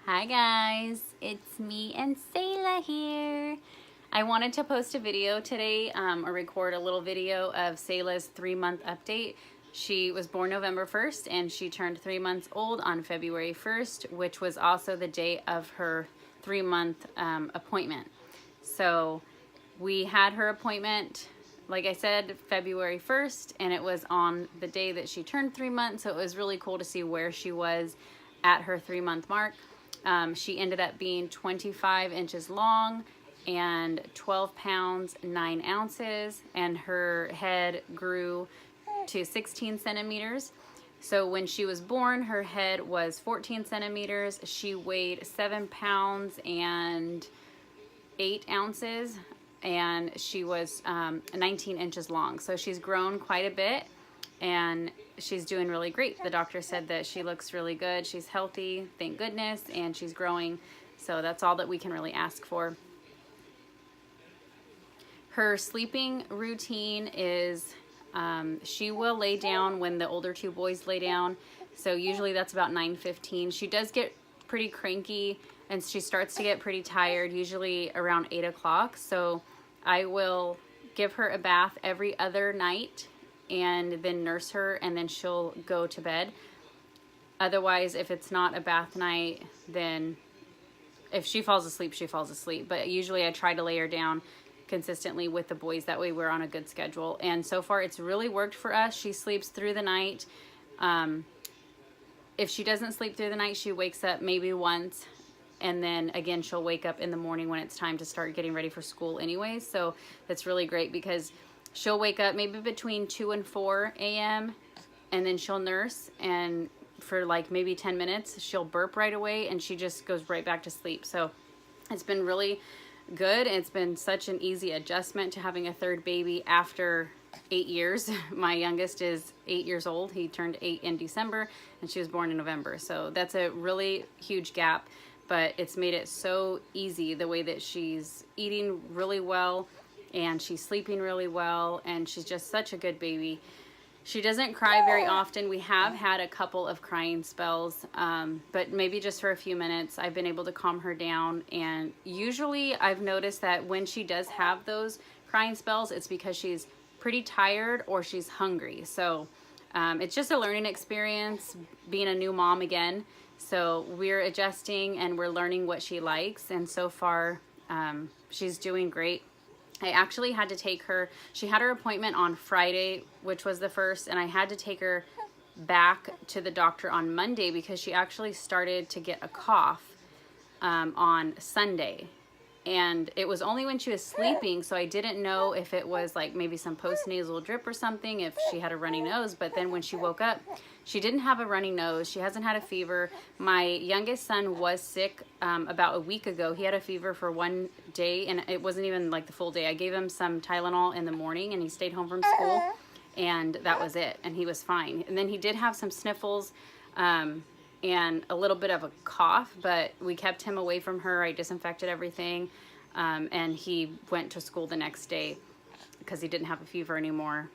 Hi guys, it's me and Selah here. I wanted to post a video today or record a little video of Selah's 3-month update. She was born November 1st and she turned 3 months old on February 1st, which was also the day of her 3-month appointment. So we had her appointment, like I said, February 1st, and it was on the day that she turned 3 months. So it was really cool to see where she was at her 3-month mark. She ended up being 25 inches long and 12 pounds, 9 ounces, and her head grew to 16 centimeters. So when she was born, her head was 14 centimeters. She weighed 7 pounds and 8 ounces, and she was 19 inches long. So she's grown quite a bit, and she's doing really great. The doctor said that she looks really good. She's healthy, thank goodness, and she's growing. So that's all that we can really ask for. Her sleeping routine is she will lay down when the older 2 boys lay down. So usually that's about 9:15. She does get pretty cranky and she starts to get pretty tired, usually around 8 o'clock. So I will give her a bath every other night and then nurse her, and then she'll go to bed. Otherwise, if it's not a bath night, then if she falls asleep, she falls asleep. But usually I try to lay her down consistently with the boys. That way we're on a good schedule. And so far it's really worked for us. She sleeps through the night. If she doesn't sleep through the night, she wakes up maybe once, and then again she'll wake up in the morning when it's time to start getting ready for school anyway. So that's really great because she'll wake up maybe between 2 and 4 a.m. and then she'll nurse, and for like maybe 10 minutes she'll burp right away and she just goes right back to sleep. So it's been really good. It's been such an easy adjustment to having a 3rd baby after 8 years. My youngest is 8 years old. He turned 8 in December and she was born in November. So that's a really huge gap, but it's made it so easy the way that she's eating really well and she's sleeping really well, and she's just such a good baby. She doesn't cry very often. We have had a couple of crying spells, but maybe just for a few minutes. I've been able to calm her down, and usually I've noticed that when she does have those crying spells, it's because she's pretty tired or she's hungry. So it's just a learning experience being a new mom again. So we're adjusting and we're learning what she likes, and so far she's doing great. I actually had to take her, she had her appointment on Friday, which was the 1st, and I had to take her back to the doctor on Monday because she actually started to get a cough on Sunday. And it was only when she was sleeping, so I didn't know if it was like maybe some postnasal drip or something, if she had a runny nose. But then when she woke up, she didn't have a runny nose. She hasn't had a fever. My youngest son was sick about a week ago. He had a fever for 1 day, and it wasn't even like the full day. I gave him some Tylenol in the morning, and he stayed home from school, and that was it, and he was fine. And then he did have some sniffles and a little bit of a cough, but we kept him away from her. I disinfected everything, and he went to school the next day because he didn't have a fever anymore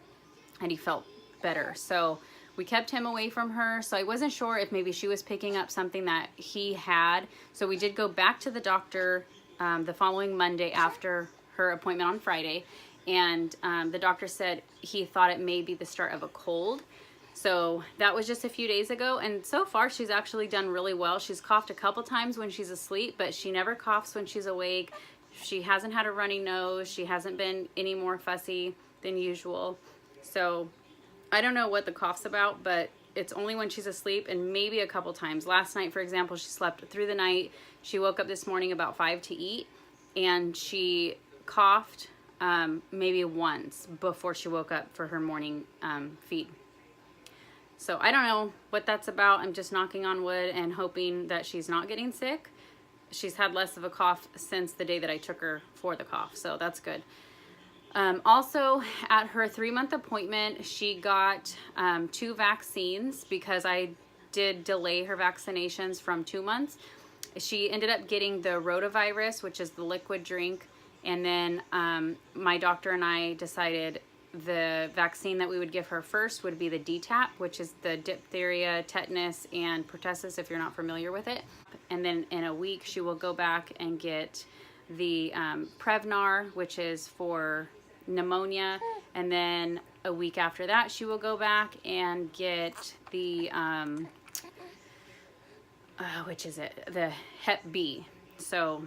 and he felt better. So we kept him away from her. So I wasn't sure if maybe she was picking up something that he had. So we did go back to the doctor the following Monday after her appointment on Friday, and the doctor said he thought it may be the start of a cold. So that was just a few days ago, and so far she's actually done really well. She's coughed a couple times when she's asleep, but she never coughs when she's awake. She hasn't had a runny nose. She hasn't been any more fussy than usual. So I don't know what the cough's about, but it's only when she's asleep and maybe a couple times. Last night, for example, she slept through the night. She woke up this morning about 5 to eat, and she coughed maybe once before she woke up for her morning feed. So I don't know what that's about. I'm just knocking on wood and hoping that she's not getting sick. She's had less of a cough since the day that I took her for the cough, so that's good. Also, at her 3-month appointment, she got 2 vaccines because I did delay her vaccinations from 2 months. She ended up getting the rotavirus, which is the liquid drink, and then my doctor and I decided the vaccine that we would give her first would be the DTaP, which is the diphtheria, tetanus, and pertussis, if you're not familiar with it. And then in a week, she will go back and get the Prevnar, which is for pneumonia. And then a week after that, she will go back and get the, which is it? The Hep B. So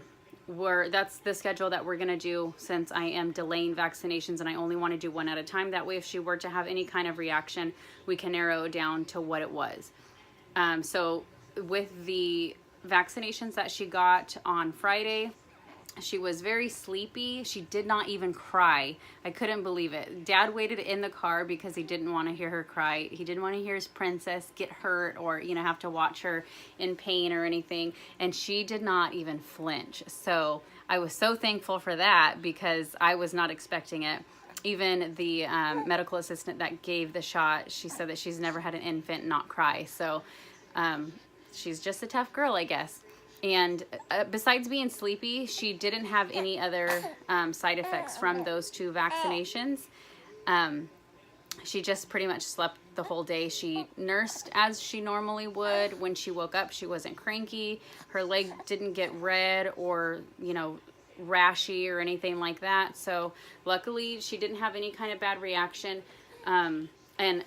that's the schedule that we're gonna do, since I am delaying vaccinations and I only want to do one at a time. That way, if she were to have any kind of reaction, we can narrow it down to what it was. So with the vaccinations that she got on Friday, she was very sleepy. She did not even cry. I couldn't believe it. Dad waited in the car because he didn't want to hear her cry. He didn't want to hear his princess get hurt or, you know, have to watch her in pain or anything. And she did not even flinch. So I was so thankful for that, because I was not expecting it. Even the medical assistant that gave the shot, she said that she's never had an infant not cry. So she's just a tough girl, I guess. And besides being sleepy, she didn't have any other side effects from those 2 vaccinations. She just pretty much slept the whole day. She nursed as she normally would. When she woke up, she wasn't cranky. Her leg didn't get red or, you know, rashy or anything like that. So luckily, she didn't have any kind of bad reaction. And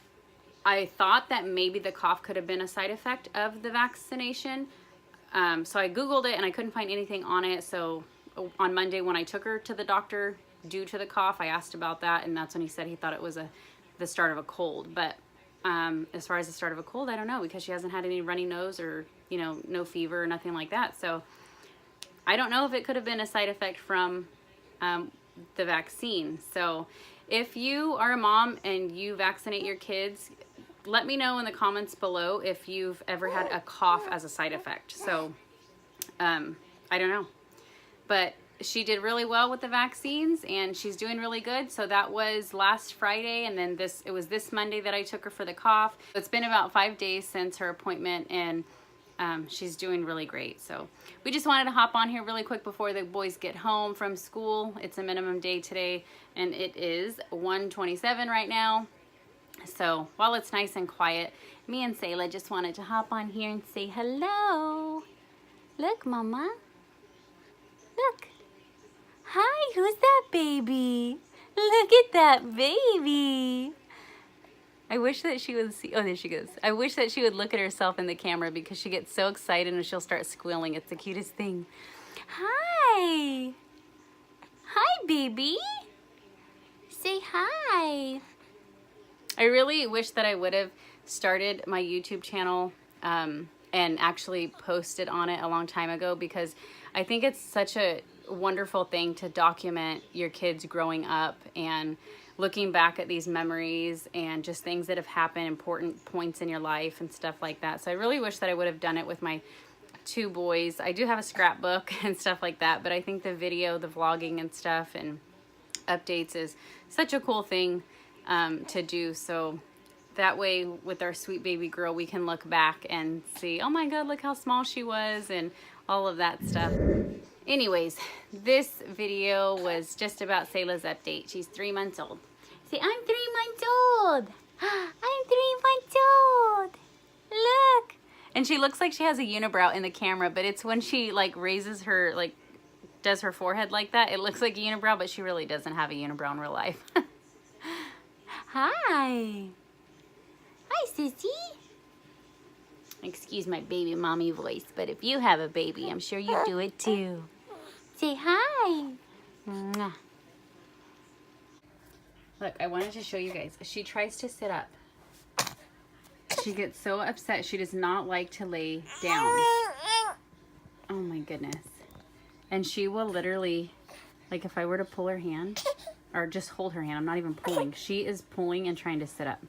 I thought that maybe the cough could have been a side effect of the vaccination. So I Googled it and I couldn't find anything on it. So on Monday, when I took her to the doctor due to the cough, I asked about that, and that's when he said he thought it was the start of a cold. But as far as the start of a cold, I don't know, because she hasn't had any runny nose or, you know, no fever or nothing like that. So I don't know if it could have been a side effect from the vaccine. So if you are a mom and you vaccinate your kids, let me know in the comments below if you've ever had a cough as a side effect. So, I don't know. But she did really well with the vaccines, and she's doing really good. So that was last Friday, and then it was this Monday that I took her for the cough. It's been about 5 days since her appointment, and she's doing really great. So we just wanted to hop on here really quick before the boys get home from school. It's a minimum day today, and it is 1:27 right now. So while it's nice and quiet, me and Selah just wanted to hop on here and say hello. Look, Mama. Look. Hi, who's that baby? Look at that baby. I wish that she would see, oh, there she goes. I wish that she would look at herself in the camera, because she gets so excited and she'll start squealing. It's the cutest thing. Hi. Hi, baby. Say hi. I really wish that I would have started my YouTube channel and actually posted on it a long time ago, because I think it's such a wonderful thing to document your kids growing up and looking back at these memories and just things that have happened, important points in your life and stuff like that. So I really wish that I would have done it with my 2 boys. I do have a scrapbook and stuff like that, but I think the video, the vlogging and stuff and updates is such a cool thing to do. So that way, with our sweet baby girl, we can look back and see, oh my God, look how small she was and all of that stuff. Anyways, this video was just about Selah's update. She's 3 months old. Say, I'm 3 months old. I'm 3 months old. Look. And she looks like she has a unibrow in the camera, but it's when she like raises her, like does her forehead like that, it looks like a unibrow, but she really doesn't have a unibrow in real life. Hi. Hi, sissy. Excuse my baby mommy voice, but if you have a baby, I'm sure you do it too. Say hi. Mwah. Look, I wanted to show you guys. She tries to sit up. She gets so upset. She does not like to lay down. Oh my goodness. And she will literally, like if I were to pull her hand, or just hold her hand, I'm not even pulling. She is pulling and trying to sit up.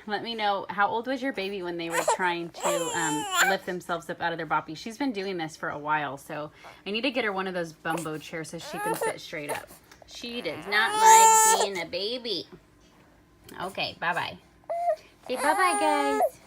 Let me know, how old was your baby when they were trying to lift themselves up out of their boppy? She's been doing this for a while, so I need to get her one of those bumbo chairs so she can sit straight up. She does not like being a baby. Okay, bye-bye. Say bye-bye, guys.